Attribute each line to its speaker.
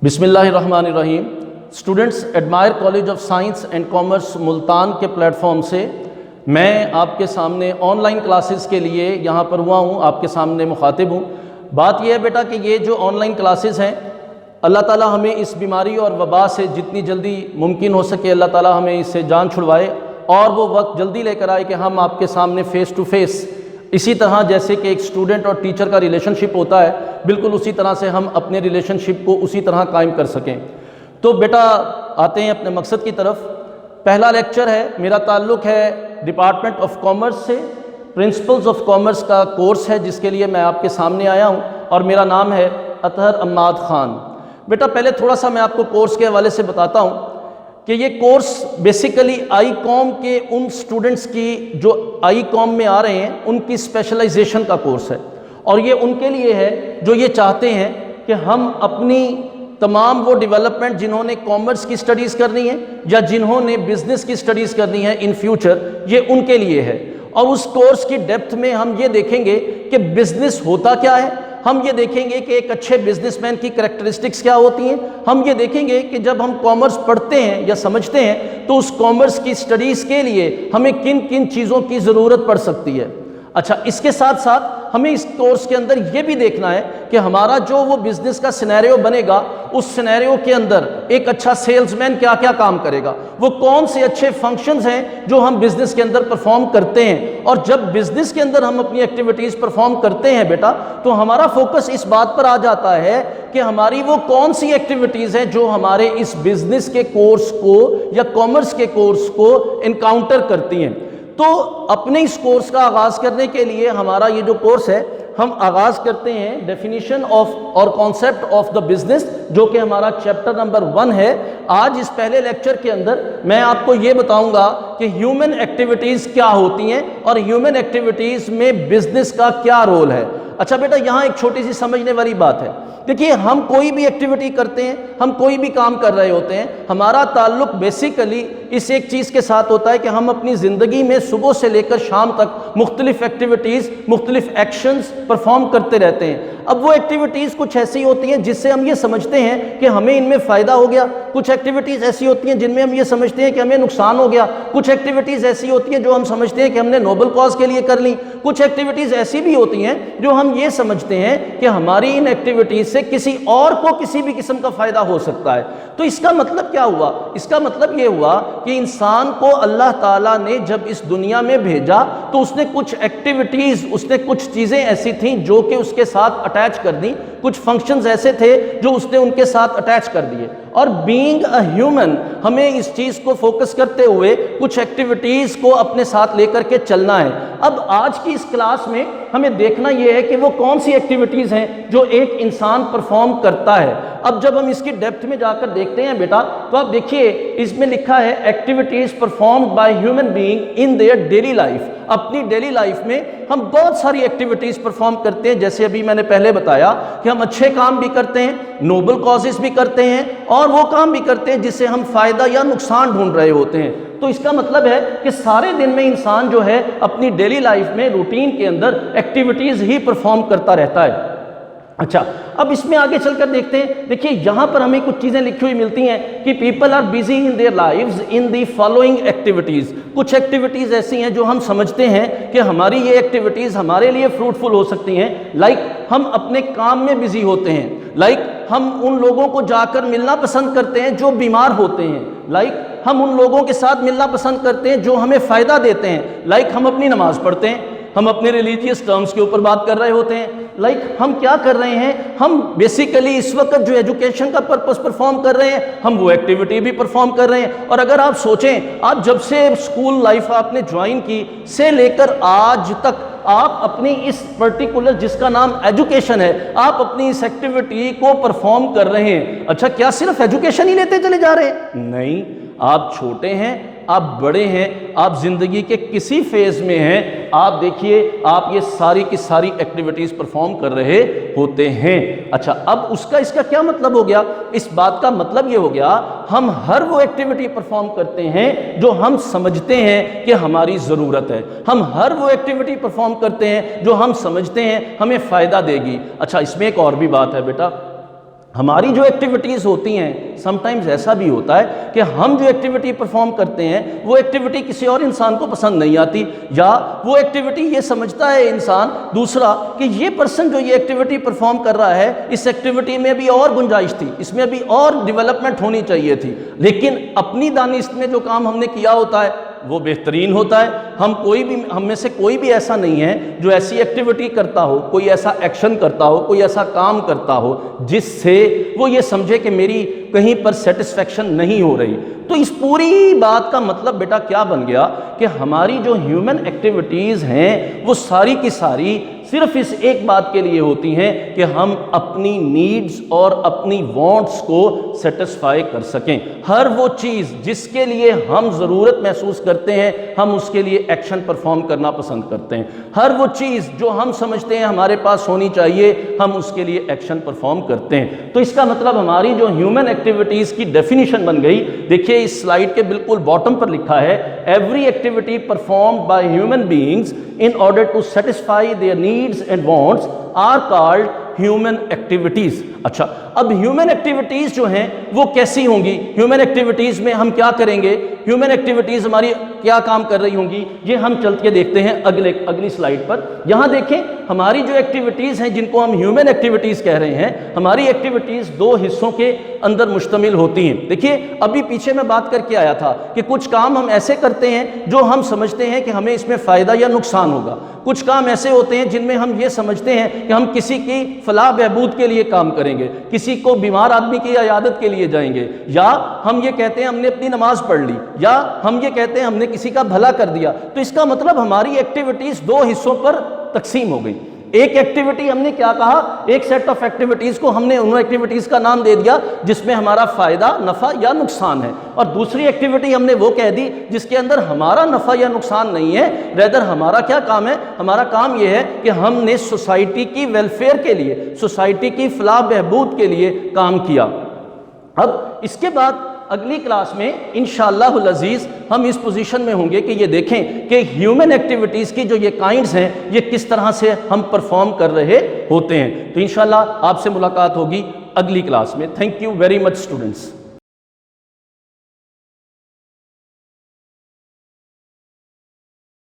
Speaker 1: بسم اللہ الرحمن الرحیم۔ Students, admirer college of science and commerce Multan کے پلیٹ فارم سے میں آپ کے سامنے آن لائن کلاسز کے لیے یہاں پر ہوا ہوں، آپ کے سامنے مخاطب ہوں۔ بات یہ ہے بیٹا کہ یہ جو آن لائن کلاسز ہیں، اللہ تعالیٰ ہمیں اس بیماری اور وبا سے جتنی جلدی ممکن ہو سکے اللہ تعالیٰ ہمیں اس سے جان چھڑوائے اور وہ وقت جلدی لے کر آئے کہ ہم آپ کے سامنے فیس ٹو فیس اسی طرح جیسے کہ ایک اسٹوڈنٹ اور ٹیچر کا ریلیشن شپ ہوتا ہے، بالکل اسی طرح سے ہم اپنے ریلیشن شپ کو اسی طرح قائم کر سکیں۔ تو بیٹا آتے ہیں اپنے مقصد کی طرف۔ پہلا لیکچر ہے، میرا تعلق ہے ڈپارٹمنٹ آف کامرس سے، پرنسپلز آف کامرس کا کورس ہے جس کے لیے میں آپ کے سامنے آیا ہوں، اور میرا نام ہے اطہر عماد خان۔ بیٹا پہلے تھوڑا سا میں آپ کو کورس کے حوالے سے بتاتا ہوں کہ یہ کورس بیسیکلی آئی کام کے ان سٹوڈنٹس کی جو آئی کام میں آ رہے ہیں ان کی اسپیشلائزیشن کا کورس ہے، اور یہ ان کے لیے ہے جو یہ چاہتے ہیں کہ ہم اپنی تمام وہ ڈیولپمنٹ جنہوں نے کامرس کی سٹڈیز کرنی ہے یا جنہوں نے بزنس کی سٹڈیز کرنی ہے ان فیوچر، یہ ان کے لیے ہے۔ اور اس کورس کی ڈیپتھ میں ہم یہ دیکھیں گے کہ بزنس ہوتا کیا ہے، ہم یہ دیکھیں گے کہ ایک اچھے بزنس مین کی کریکٹرسٹکس کیا ہوتی ہیں، ہم یہ دیکھیں گے کہ جب ہم کامرس پڑھتے ہیں یا سمجھتے ہیں تو اس کامرس کی سٹڈیز کے لیے ہمیں کن کن چیزوں کی ضرورت پڑ سکتی ہے۔ اچھا، اس کے ساتھ ساتھ ہمیں اس کورس کے اندر یہ بھی دیکھنا ہے کہ ہمارا جو وہ بزنس کا سینیریو بنے گا، اس سینیریو کے اندر ایک اچھا سیلز مین کیا کیا کام کرے گا، وہ کون سے اچھے فنکشنز ہیں جو ہم بزنس کے اندر پرفارم کرتے ہیں۔ اور جب بزنس کے اندر ہم اپنی ایکٹیویٹیز پرفارم کرتے ہیں بیٹا، تو ہمارا فوکس اس بات پر آ جاتا ہے کہ ہماری وہ کون سی ایکٹیویٹیز ہیں جو ہمارے اس بزنس کے کورس کو یا کامرس کے کورس کو انکاؤنٹر کرتی ہیں۔ تو اپنے اس کورس کا آغاز کرنے کے لیے ہمارا یہ جو کورس ہے، ہم آغاز کرتے ہیں ڈیفینیشن آف اور کانسیپٹ آف دا بزنس، جو کہ ہمارا چیپٹر نمبر 1 ہے۔ آج اس پہلے لیکچر کے اندر میں آپ کو یہ بتاؤں گا کہ ہیومن ایکٹیویٹیز کیا ہوتی ہیں اور ہیومن ایکٹیویٹیز میں بزنس کا کیا رول ہے۔ اچھا بیٹا، یہاں ایک چھوٹی سی سمجھنے والی بات ہے۔ دیکھیے، ہم کوئی بھی ایکٹیویٹی کرتے ہیں، ہم کوئی بھی کام کر رہے ہوتے ہیں، ہمارا تعلق بیسیکلی اس ایک چیز کے ساتھ ہوتا ہے کہ ہم اپنی زندگی میں صبح سے لے کر شام تک مختلف ایکٹیویٹیز، مختلف ایکشنز پرفارم کرتے رہتے ہیں۔ اب وہ ایکٹیویٹیز کچھ ایسی ہوتی ہیں جس سے ہم یہ سمجھتے ہیں کہ ہمیں ان میں فائدہ ہو گیا، کچھ ایکٹیویٹیز ایسی ہوتی ہیں جن میں ہم یہ سمجھتے ہیں کہ ہمیں نقصان ہو گیا، کچھ ایکٹیویٹیز ایسی ہوتی ہیں جو ہم سمجھتے ہیں کہ ہم نے نوبل کاز کے لیے کر لی، کچھ ایکٹیویٹیز ایسی بھی ہوتی ہیں جو ہم یہ سمجھتے ہیں کہ ہماری ان ایکٹیویٹیز سے کسی اور کو کسی بھی قسم کا فائدہ ہو سکتا ہے۔ تو اس کا مطلب کیا ہوا؟ اس کا مطلب یہ ہوا کہ انسان کو اللہ تعالیٰ نے جب اس دنیا میں بھیجا تو اس نے کچھ ایکٹیویٹیز، اس نے کچھ چیزیں ایسی تھیں جو کہ اس کے ساتھ اٹیچ کر دی، کچھ فنکشنز ایسے تھے جو اس نے ان کے ساتھ اٹیچ کر دیے۔ اور بینگ اے ہیومن، ہمیں اس چیز کو فوکس کرتے ہوئے کچھ ایکٹیویٹیز کو اپنے ساتھ لے کر کے چلنا ہے۔ اب آج کی اس کلاس میں ہمیں دیکھنا یہ ہے کہ وہ کون سی ایکٹیویٹیز ہیں جو ایک انسان پرفارم کرتا ہے۔ اب جب ہم اس کی ڈیپتھ میں جا کر دیکھتے ہیں بیٹا، تو آپ دیکھیے اس میں لکھا ہے activities performed by human being in their daily life. اپنی ڈیلی لائف میں ہم بہت ساری ایکٹیویٹیز پرفارم کرتے ہیں، جیسے ابھی میں نے پہلے بتایا کہ ہم اچھے کام بھی کرتے ہیں، نوبل کازز بھی کرتے ہیں، اور وہ کام بھی کرتے ہیں جس سے ہم فائدہ یا نقصان ڈھونڈ رہے ہوتے ہیں۔ تو اس کا مطلب ہے کہ سارے دن میں انسان جو ہے اپنی ڈیلی لائف میں روٹین کے اندر ایکٹیویٹیز ہی پرفارم کرتا رہتا ہے۔ اچھا، اب اس میں آگے چل کر دیکھتے ہیں۔ دیکھیے یہاں پر ہمیں کچھ چیزیں لکھی ہوئی ملتی ہیں کہ people are busy in their lives in the following activities. کچھ ایکٹیویٹیز ایسی ہیں جو ہم سمجھتے ہیں کہ ہماری یہ ایکٹیویٹیز ہمارے لیے فروٹفل ہو سکتی ہیں، لائک ہم اپنے کام میں بیزی ہوتے ہیں، لائک ہم ان لوگوں کو جا کر ملنا پسند کرتے ہیں جو بیمار ہوتے ہیں، لائک ہم ان لوگوں کے ساتھ ملنا پسند کرتے ہیں جو ہمیں فائدہ دیتے ہیں، لائک ہم اپنی نماز پڑھتے ہیں، ہم اپنے ریلیجیس ٹرمز کے اوپر بات کر رہے ہوتے ہیں، لائک ہم کیا کر رہے ہیں، ہم بیسیکلی اس وقت جو ایجوکیشن کا پرپس پرفارم کر رہے ہیں، ہم وہ ایکٹیویٹی بھی پرفارم کر رہے ہیں۔ اور اگر آپ سوچیں، آپ جب سے اسکول لائف آپ نے جوائن کی سے لے کر آج تک آپ اپنی اس پرٹیکولر جس کا نام ایجوکیشن ہے، آپ اپنی اس ایکٹیویٹی کو پرفارم کر رہے ہیں۔ اچھا، کیا صرف ایجوکیشن ہی لیتے چلے جا رہے ہیں؟ نہیں، آپ چھوٹے ہیں، آپ بڑے ہیں، آپ زندگی کے کسی فیز میں ہیں، آپ دیکھیے آپ یہ ساری کی ساری ایکٹیویٹیز پرفارم کر رہے ہوتے ہیں۔ اچھا، اب اس کا کیا مطلب ہو گیا؟ اس بات کا مطلب یہ ہو گیا ہم ہر وہ ایکٹیویٹی پرفارم کرتے ہیں جو ہم سمجھتے ہیں کہ ہماری ضرورت ہے، ہم ہر وہ ایکٹیویٹی پرفارم کرتے ہیں جو ہم سمجھتے ہیں ہمیں فائدہ دے گی۔ اچھا، اس میں ایک اور بھی بات ہے بیٹا، ہماری جو ایکٹیویٹیز ہوتی ہیں سم ٹائمز ایسا بھی ہوتا ہے کہ ہم جو ایکٹیویٹی پرفارم کرتے ہیں وہ ایکٹیویٹی کسی اور انسان کو پسند نہیں آتی، یا وہ ایکٹیویٹی یہ سمجھتا ہے انسان دوسرا کہ یہ پرسن جو یہ ایکٹیویٹی پرفارم کر رہا ہے اس ایکٹیویٹی میں بھی اور گنجائش تھی، اس میں بھی اور ڈیولپمنٹ ہونی چاہیے تھی، لیکن اپنی دانست میں جو کام ہم نے کیا ہوتا ہے وہ بہترین ہوتا ہے۔ ہم میں سے کوئی بھی ایسا نہیں ہے جو ایسی ایکٹیویٹی کرتا ہو، کوئی ایسا ایکشن کرتا ہو، کوئی ایسا کام کرتا ہو جس سے وہ یہ سمجھے کہ میری کہیں پر سیٹسفیکشن نہیں ہو رہی۔ تو اس پوری بات کا مطلب بیٹا کیا بن گیا کہ ہماری جو ہیومن ایکٹیویٹیز ہیں وہ ساری کی ساری صرف اس ایک بات کے لیے ہوتی ہیں کہ ہم اپنی نیڈز اور اپنی وانٹس کو سیٹسفائی کر سکیں۔ ہر وہ چیز جس کے لیے ہم ضرورت محسوس کرتے ہیں ہم اس کے لیے ایکشن پرفارم کرنا پسند کرتے ہیں، ہر وہ چیز جو ہم سمجھتے ہیں ہمارے پاس ہونی چاہیے ہم اس کے لیے ایکشن پرفارم کرتے ہیں۔ تو اس کا مطلب ہماری جو ہیومن ایکٹیویٹیز کی ڈیفینیشن بن گئی، دیکھیے اس سلائیڈ کے بالکل باٹم پر لکھا ہے every activity performed by human beings in order to satisfy their needs and wants are called human activities۔ اچھا، اب ہیومن ایکٹیویٹیز جو ہیں وہ کیسی ہوں گی؟ ہیومن ایکٹیویٹیز میں ہم کیا کریں گے؟ ہیومن ایکٹیویٹیز ہماری کیا کام کر رہی ہوں گی؟ یہ ہم چل کے دیکھتے ہیں اگلی سلائیڈ پر۔ یہاں دیکھیں ہماری جو ایکٹیویٹیز ہیں جن کو ہم ہیومن ایکٹیویٹیز کہہ رہے ہیں، ہماری ایکٹیویٹیز دو حصوں کے اندر مشتمل ہوتی ہیں۔ دیکھیے ابھی پیچھے میں بات کر کے آیا تھا کہ کچھ کام ہم ایسے کرتے ہیں جو ہم سمجھتے ہیں کہ ہمیں اس میں فائدہ یا نقصان ہوگا، کچھ کام ایسے ہوتے ہیں جن میں ہم یہ سمجھتے ہیں کہ ہم کسی کی فلاح بہبود کے لیے کام کریں گے، کسی کو بیمار آدمی کی عیادت کے لیے جائیں گے، یا ہم یہ کہتے ہیں ہم نے اپنی نماز پڑھ لی، یا ہم یہ کہتے ہیں ہم نے کسی کا بھلا کر دیا۔ تو اس کا مطلب ہماری ایکٹیویٹیز دو حصوں پر تقسیم ہو گئی۔ ایک ایکٹیویٹی ہم نے کیا کہا، ایک سیٹ آف ایکٹیویٹیز کو ہم نے ان ایکٹیویٹیز کا نام دے دیا جس میں ہمارا فائدہ، نفع یا نقصان ہے، اور دوسری ایکٹیویٹی ہم نے وہ کہہ دی جس کے اندر ہمارا نفع یا نقصان نہیں ہے، ریدر ہمارا کیا کام ہے؟ ہمارا کام یہ ہے کہ ہم نے سوسائٹی کی ویلفیئر کے لیے، سوسائٹی کی فلاح بہبود کے لیے کام کیا۔ اب اس کے بعد اگلی کلاس میں انشاءاللہ العزیز ہم اس پوزیشن میں ہوں گے کہ یہ دیکھیں کہ ہیومن ایکٹیویٹیز کی جو یہ کائنڈز ہیں یہ کس طرح سے ہم پرفارم کر رہے ہوتے ہیں۔ تو انشاءاللہ آپ سے ملاقات ہوگی اگلی کلاس میں۔ Thank you very much students.